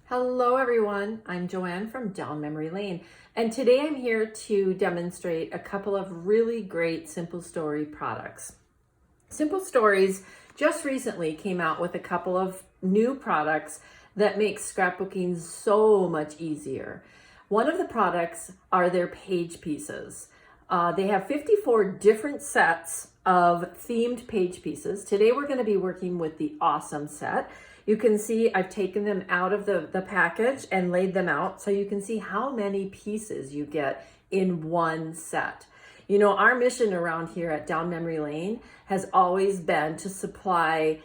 Hello everyone, I'm Joanne from Down Memory Lane, and today I'm here to demonstrate a couple of really great Simple Story products. Simple Stories just recently came out with a couple of new products that make scrapbooking so much easier. One of the products are their page pieces. They have 54 different sets of themed page pieces. Today we're going to be working with the Awesome set. You can see I've taken them out of the package and laid them out so you can see how many pieces you get in one set. You know, our mission around here at Down Memory Lane has always been to supply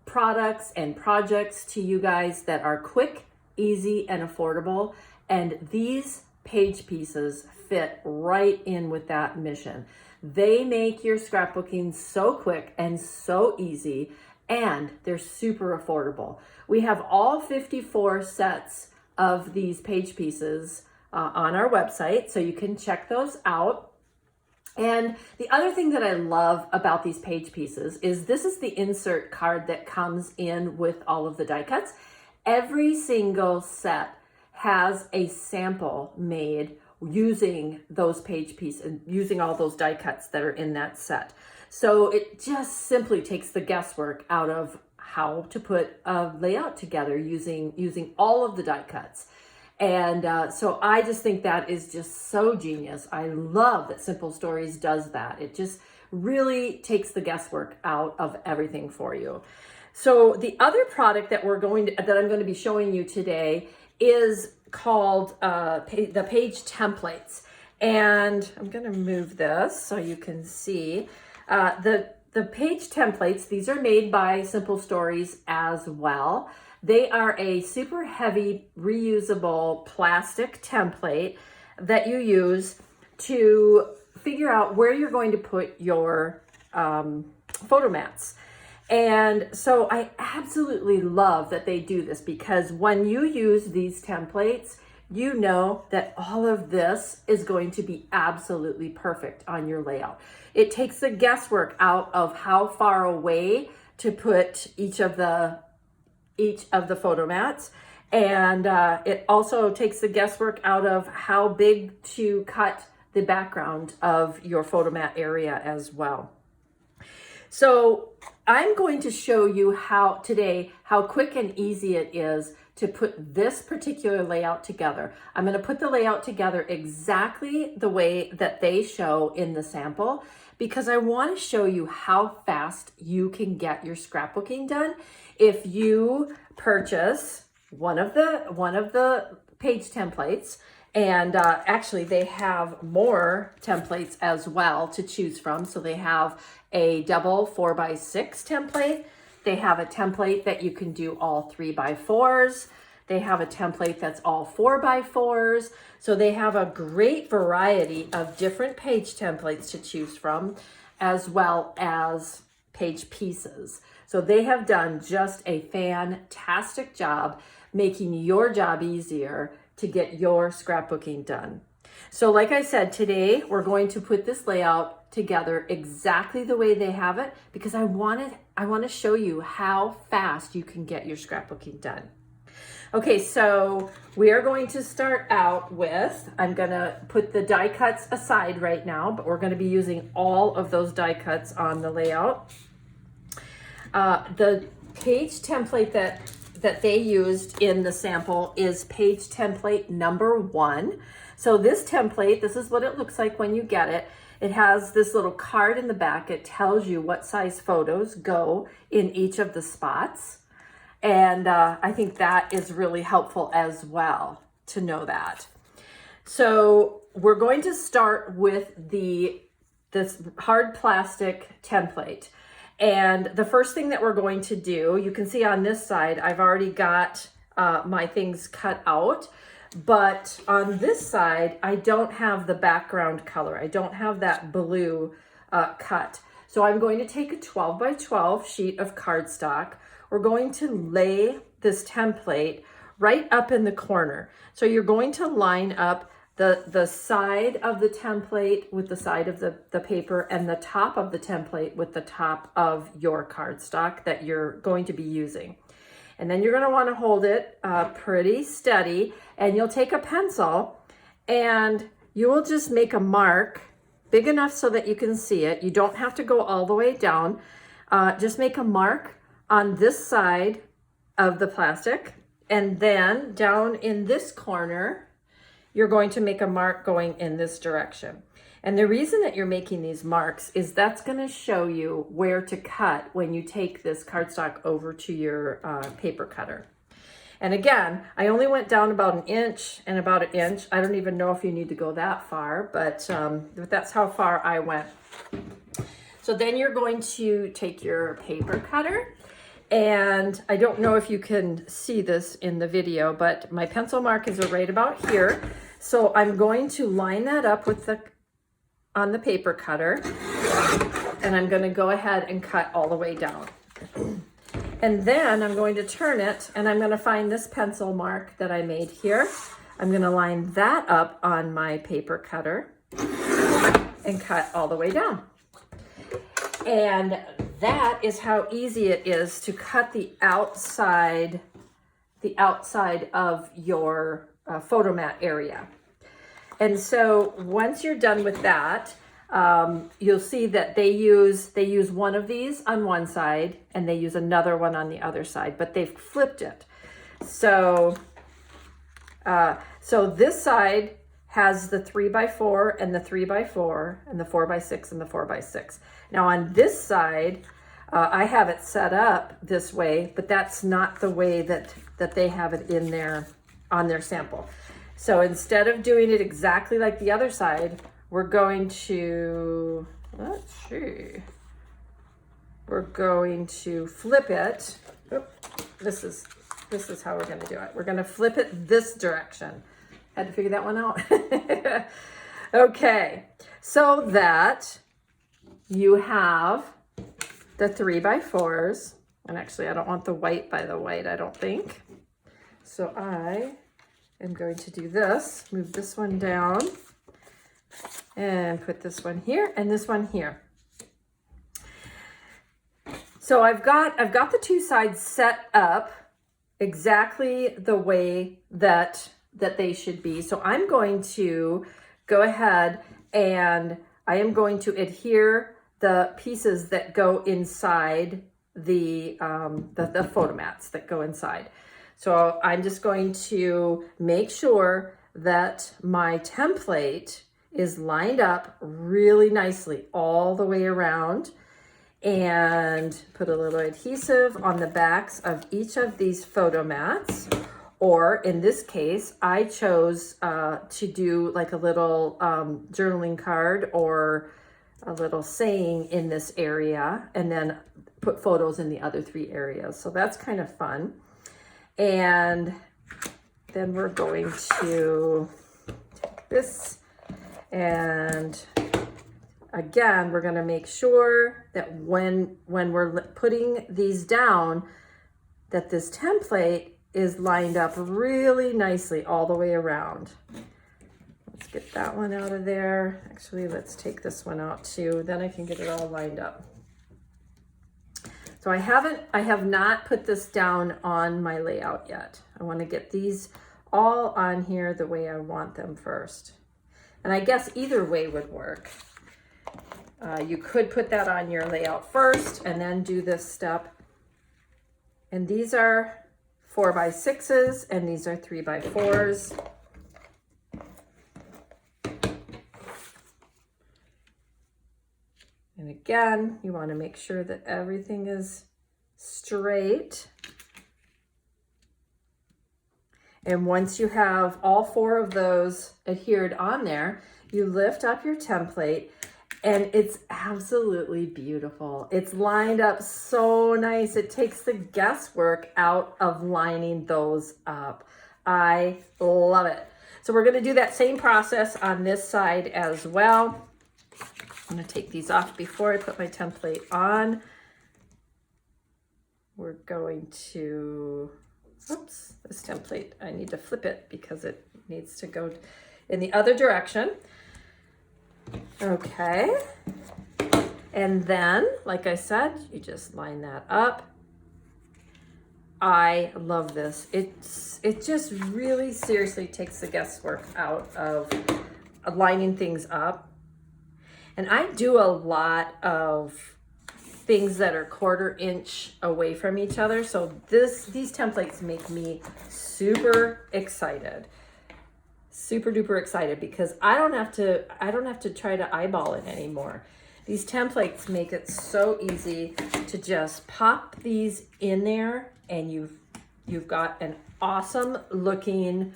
products and projects to you guys that are quick, easy, and affordable. And these page pieces fit right in with that mission. They make your scrapbooking so quick and so easy, and they're super affordable. We have all 54 sets of these page pieces on our website, so you can check those out. And the other thing that I love about these page pieces is this is the insert card that comes in with all of the die cuts. Every single set has a sample made using those page pieces and using all those die cuts that are in that set. So it just simply takes the guesswork out of how to put a layout together using all of the die cuts. And so I just think that is just so genius. I love that Simple Stories does that. It just really takes the guesswork out of everything for you. So the other product that I'm going to be showing you today is called the page templates. And I'm going to move this so you can see the page templates. These are made by Simple Stories as well. They are a super heavy reusable plastic template that you use to figure out where you're going to put your photo mats. And so I absolutely love that they do this, because when you use these templates, you know that all of this is going to be absolutely perfect on your layout. It takes the guesswork out of how far away to put each of the photo mats. And it also takes the guesswork out of how big to cut the background of your photo mat area as well. So I'm going to show you how quick and easy it is to put this particular layout together. I'm going to put the layout together exactly the way that they show in the sample, because I want to show you how fast you can get your scrapbooking done if you purchase one of the page templates. And actually they have more templates as well to choose from. So they have a double 4x6 template. They have a template that you can do all 3x4s. They have a template that's all 4x4s. So they have a great variety of different page templates to choose from, as well as page pieces. So they have done just a fantastic job making your job easier to get your scrapbooking done. So like I said, today we're going to put this layout together exactly the way they have it, because I want to show you how fast you can get your scrapbooking done. Okay, so we are going to start out with, I'm going to put the die cuts aside right now, but we're going to be using all of those die cuts on the layout. The page template that they used in the sample is page template number 1. So this template, this is what it looks like when you get it. It has this little card in the back. It tells you what size photos go in each of the spots. And I think that is really helpful as well to know that. So we're going to start with this hard plastic template. And the first thing that we're going to do, you can see on this side, I've already got my things cut out, but on this side, I don't have the background color. I don't have that blue cut. So I'm going to take a 12x12 sheet of cardstock. We're going to lay this template right up in the corner. So you're going to line up the side of the template with the side of the paper, and the top of the template with the top of your cardstock that you're going to be using. And then you're going to want to hold it pretty steady, and you'll take a pencil and you will just make a mark big enough so that you can see it. You don't have to go all the way down. Just make a mark on this side of the plastic, and then down in this corner, you're going to make a mark going in this direction. And the reason that you're making these marks is that's going to show you where to cut when you take this cardstock over to your paper cutter. And again, I only went down about an inch and about an inch. I don't even know if you need to go that far, but that's how far I went. So then you're going to take your paper cutter, and I don't know if you can see this in the video, but my pencil mark is right about here. So I'm going to line that up with on the paper cutter, and I'm going to go ahead and cut all the way down. And then I'm going to turn it, and I'm going to find this pencil mark that I made here. I'm going to line that up on my paper cutter and cut all the way down. And that is how easy it is to cut the outside of your photo mat area. And so once you're done with that, you'll see that they use one of these on one side and they use another one on the other side, but they've flipped it. So this side has the 3x4 and the 3x4 and the 4x6 and the 4x6. Now on this side, I have it set up this way, but that's not the way that they have it in on their sample. So instead of doing it exactly like the other side, we're going to, let's see, we're going to flip it. Oop, this is how we're going to do it. We're going to flip it this direction. Had to figure that one out. Okay, so that you have the 3x4s, and actually I don't want the white by the white, I don't think. So I am going to do this, move this one down, and put this one here and this one here. So I've got the two sides set up exactly the way that they should be. So I'm going to go ahead and I am going to adhere the pieces that go inside the photo mats that go inside. So I'm just going to make sure that my template is lined up really nicely all the way around, and put a little adhesive on the backs of each of these photo mats. Or in this case, I chose to do like a little journaling card or a little saying in this area, and then put photos in the other three areas. So that's kind of fun. And then we're going to take this, and again, we're going to make sure that when we're putting these down, that this template is lined up really nicely all the way around. Let's get that one out of there. Actually, let's take this one out too. Then I can get it all lined up. So I have not put this down on my layout yet. I want to get these all on here the way I want them first. And I guess either way would work. You could put that on your layout first and then do this step. And these are 4x6s and these are 3x4s. And again, you want to make sure that everything is straight. And once you have all four of those adhered on there, you lift up your template, and it's absolutely beautiful. It's lined up so nice. It takes the guesswork out of lining those up. I love it. So we're going to do that same process on this side as well. I'm going to take these off before I put my template on. We're going to, oops, this template, I need to flip it because it needs to go in the other direction. Okay. And then, like I said, you just line that up. I love this. It just really seriously takes the guesswork out of lining things up. And I do a lot of things that are 1/4 inch away from each other. So these templates make me super excited. Super duper excited because I don't have to try to eyeball it anymore. These templates make it so easy to just pop these in there, and you've got an awesome looking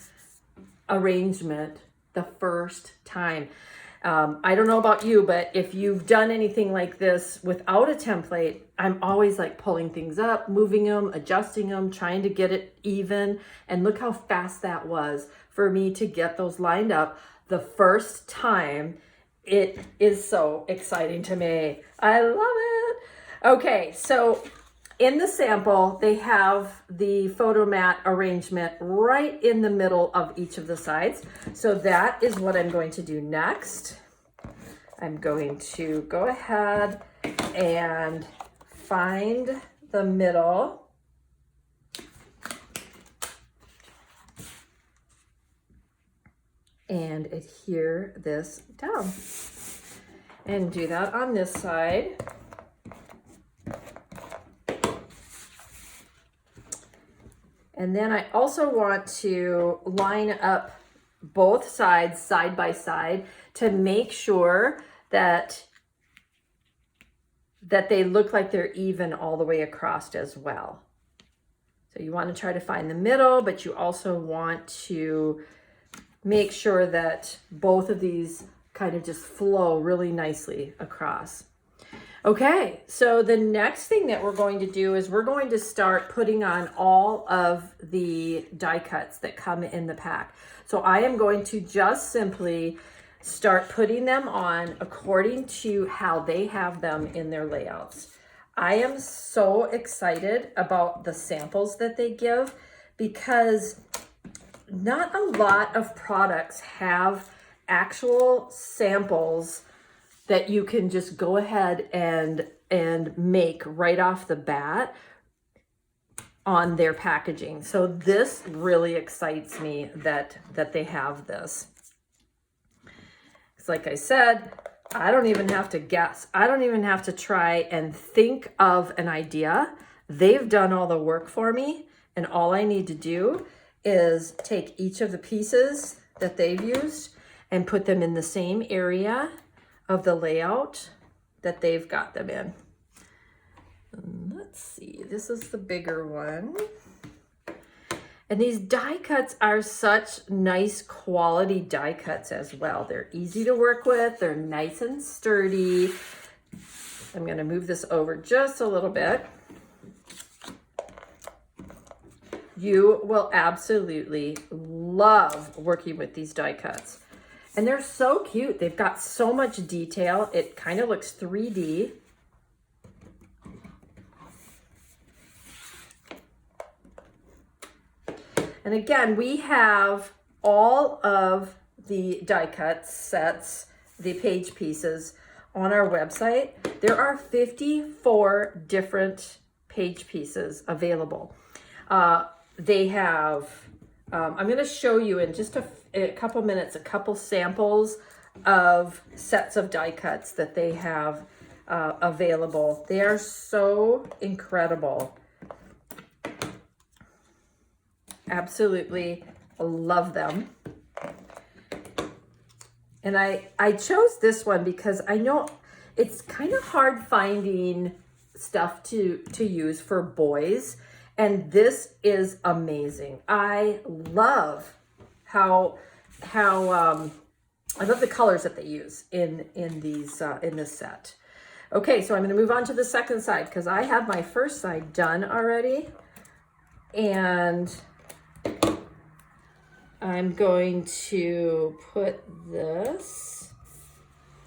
arrangement the first time. I don't know about you, but if you've done anything like this without a template, I'm always like pulling things up, moving them, adjusting them, trying to get it even. And look how fast that was for me to get those lined up the first time. It is so exciting to me. I love it. Okay, so in the sample, they have the photo mat arrangement right in the middle of each of the sides. So that is what I'm going to do next. I'm going to go ahead and find the middle. And adhere this down. And do that on this side. And then I also want to line up both sides side by side to make sure that they look like they're even all the way across as well. So you want to try to find the middle, but you also want to make sure that both of these kind of just flow really nicely across. Okay, so the next thing that we're going to do is we're going to start putting on all of the die cuts that come in the pack. So I am going to just simply start putting them on according to how they have them in their layouts. I am so excited about the samples that they give because not a lot of products have actual samples that you can just go ahead and make right off the bat on their packaging. So this really excites me that they have this. It's like I said, I don't even have to guess. I don't even have to try and think of an idea. They've done all the work for me, and all I need to do is take each of the pieces that they've used and put them in the same area of the layout that they've got them in. Let's see, this is the bigger one. And these die cuts are such nice quality die cuts as well. They're easy to work with, they're nice and sturdy. I'm gonna move this over just a little bit. You will absolutely love working with these die cuts. And they're so cute. They've got so much detail. It kind of looks 3D. And again, we have all of the die cut sets, the page pieces on our website. There are 54 different page pieces available. They have, I'm going to show you in just a couple minutes, a couple samples of sets of die cuts that they have available. They are so incredible. Absolutely love them. And I chose this one because I know it's kind of hard finding stuff to use for boys. And this is amazing. I love how I love the colors that they use in this set. Okay, so I'm going to move on to the second side because I have my first side done already, and I'm going to put this.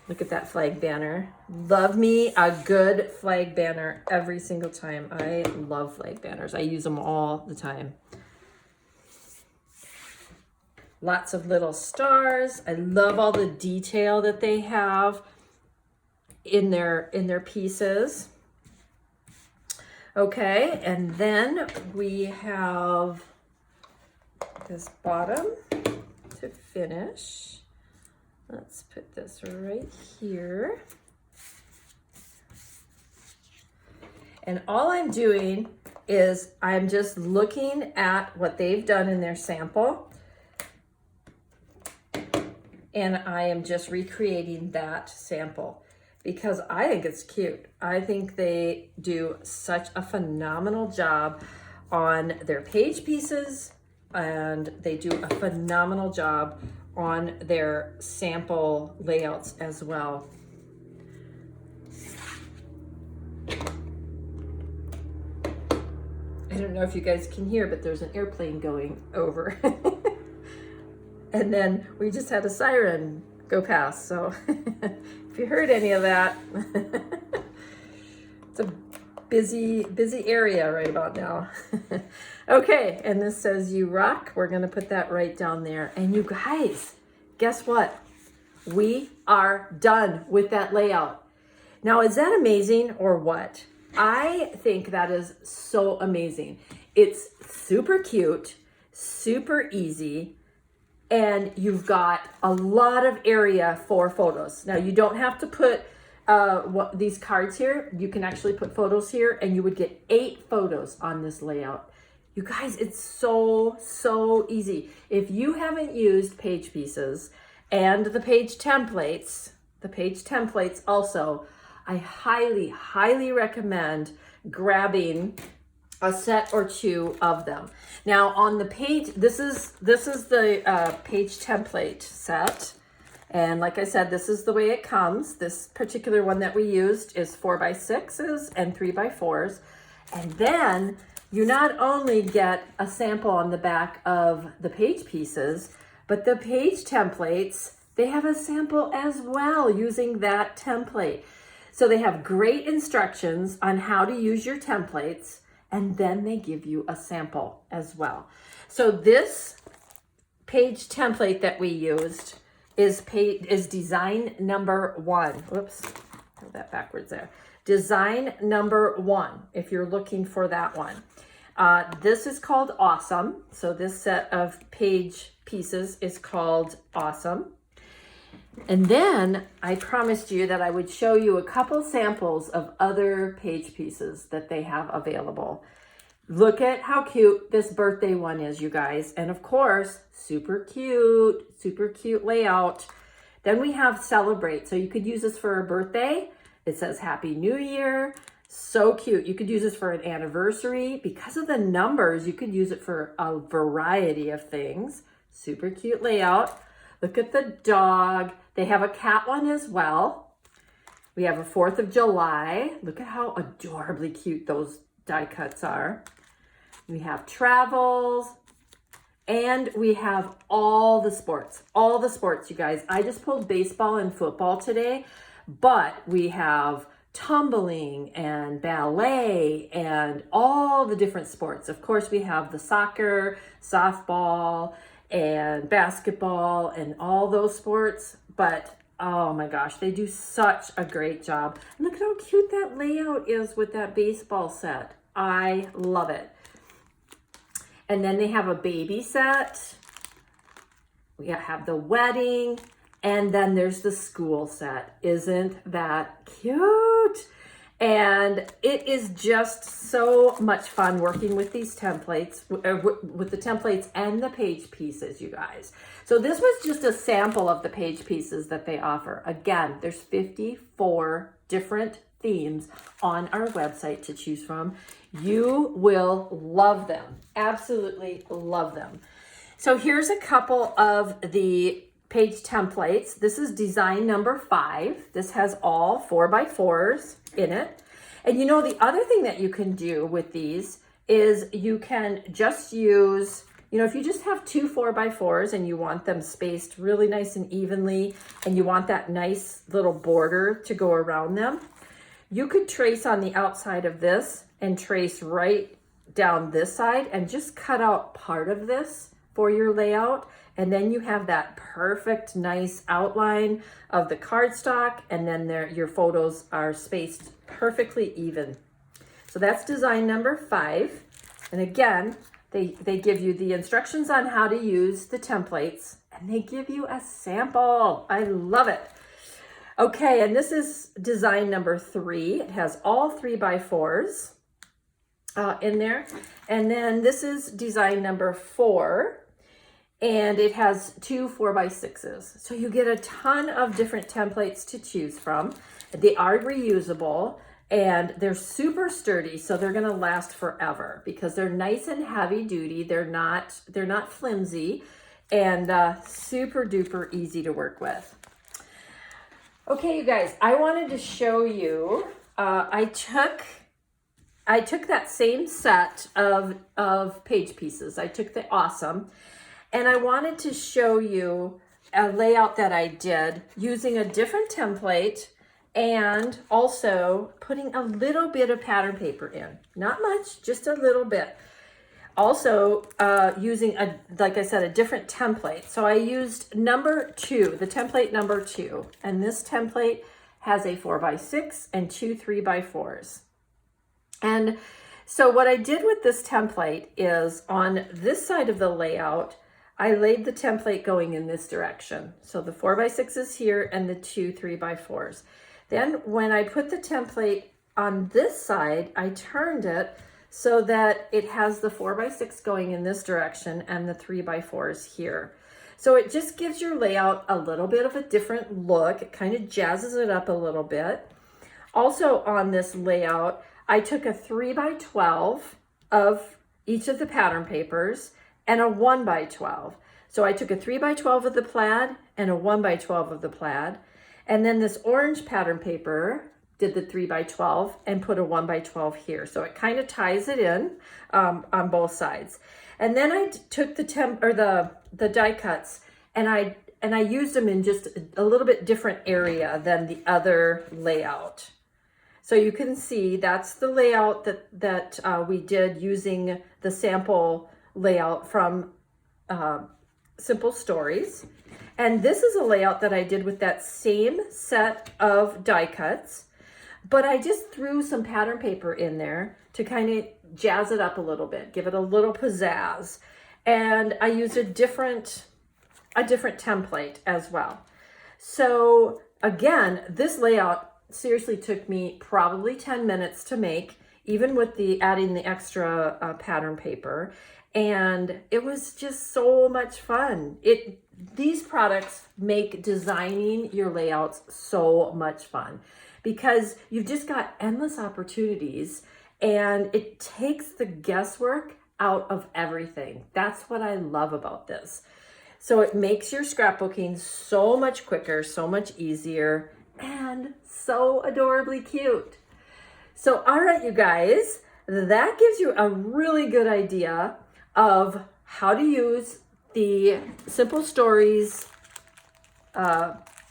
Look at that flag banner. Love me a good flag banner every single time. I love flag banners. I use them all the time. Lots of little stars. I love all the detail that they have in their pieces. Okay, and then we have this bottom to finish. Let's put this right here. And all I'm doing is I'm just looking at what they've done in their sample. And I am just recreating that sample because I think it's cute. I think they do such a phenomenal job on their page pieces, and they do a phenomenal job on their sample layouts as well. I don't know if you guys can hear, but there's an airplane going over. And then we just had a siren go past. So if you heard any of that, it's a busy area right about now. Okay, and this says you rock. We're gonna put that right down there. And you guys, guess what? We are done with that layout. Now, is that amazing or what? I think that is so amazing. It's super cute, super easy, and you've got a lot of area for photos. Now, you don't have to put these cards here. You can actually put photos here, and you would get 8 photos on this layout. You guys, it's so easy. If you haven't used page pieces and the page templates also, I highly recommend grabbing a set or 2 of them. Now on the page, this is the page template set. And like I said, this is the way it comes. This particular one that we used is 4x6s and 3x4s. And then you not only get a sample on the back of the page pieces, but the page templates, they have a sample as well using that template. So they have great instructions on how to use your templates, and then they give you a sample as well. So this page template that we used is design number 1. Whoops, have that backwards there. Design number 1, if you're looking for that one. This is called Awesome. So this set of page pieces is called Awesome. And then I promised you that I would show you a couple samples of other page pieces that they have available. Look at how cute this birthday one is, you guys. And of course, super cute layout. Then we have Celebrate. So you could use this for a birthday. It says Happy New Year. So cute. You could use this for an anniversary. Because of the numbers, you could use it for a variety of things. Super cute layout. Look at the dog. They have a cat one as well. We have a 4th of July. Look at how adorably cute those die cuts are. We have travels. And we have all the sports, you guys. I just pulled baseball and football today, but we have tumbling and ballet and all the different sports. Of course, we have the soccer, softball, and basketball and all those sports. But oh my gosh, they do such a great job. And look at how cute that layout is with that baseball set. I love it. And then they have a baby set. We have the wedding. And then there's the school set. Isn't that cute? And it is just so much fun working with these templates, with the templates and the page pieces, you guys. So this was just a sample of the page pieces that they offer. Again, there's 54 different themes on our website to choose from. You will love them. Absolutely love them. So here's a couple of the page templates. This is design number 5. This has all 4x4s in it. And you know, the other thing that you can do with these is you can just use, you know, if you just have 2 4x4s and you want them spaced really nice and evenly, and you want that nice little border to go around them, you could trace on the outside of this and trace right down this side and just cut out part of this for your layout. And then you have that perfect, nice outline of the cardstock, and then your photos are spaced perfectly even. So that's design number 5. And again, they give you the instructions on how to use the templates, and they give you a sample. I love it. Okay, and this is design number 3. It has all 3x4s in there. And then this is design number 4. And it has 2 4x6s. So you get a ton of different templates to choose from. They are reusable and they're super sturdy, so they're gonna last forever because they're nice and heavy duty. They're not flimsy, and super duper easy to work with. Okay, you guys, I wanted to show you, I took that same set of page pieces. I took the Awesome, and I wanted to show you a layout that I did using a different template and also putting a little bit of pattern paper in. Not much, just a little bit. Also using, like I said, a different template. So I used number 2, the template number 2. And this template has a 4x6 and 2 3x4s. And so what I did with this template is on this side of the layout, I laid the template going in this direction. So the 4x6 is here and the 2 3x4s. Then when I put the template on this side, I turned it so that it has the 4x6 going in this direction and the 3x4s here. So it just gives your layout a little bit of a different look. It kind of jazzes it up a little bit. Also on this layout, I took a 3x12 of each of the pattern papers and a 1x12. So I took a 3x12 of the plaid and a 1x12 of the plaid. And then this orange pattern paper did the 3x12 and put a 1x12 here. So it kind of ties it in on both sides. And then I took the die cuts and I used them in just a little bit different area than the other layout. So you can see that's the layout that we did using the sample layout from Simple Stories. And this is a layout that I did with that same set of die cuts, but I just threw some pattern paper in there to kind of jazz it up a little bit, give it a little pizzazz. And I used a different template as well. So again, this layout seriously took me probably 10 minutes to make, even with adding the extra pattern paper. And it was just so much fun. These products make designing your layouts so much fun because you've just got endless opportunities and it takes the guesswork out of everything. That's what I love about this. So it makes your scrapbooking so much quicker, so much easier, and so adorably cute. So, all right, you guys, that gives you a really good idea of how to use the Simple Stories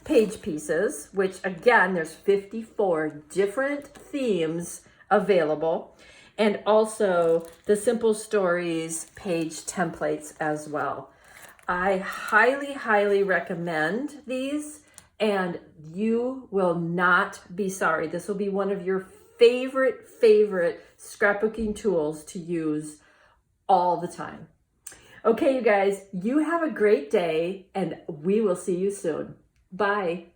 page pieces, which again, there's 54 different themes available, and also the Simple Stories page templates as well. I highly, highly recommend these, and you will not be sorry. This will be one of your favorite scrapbooking tools to use all the time. Okay, you guys, you have a great day and we will see you soon. Bye.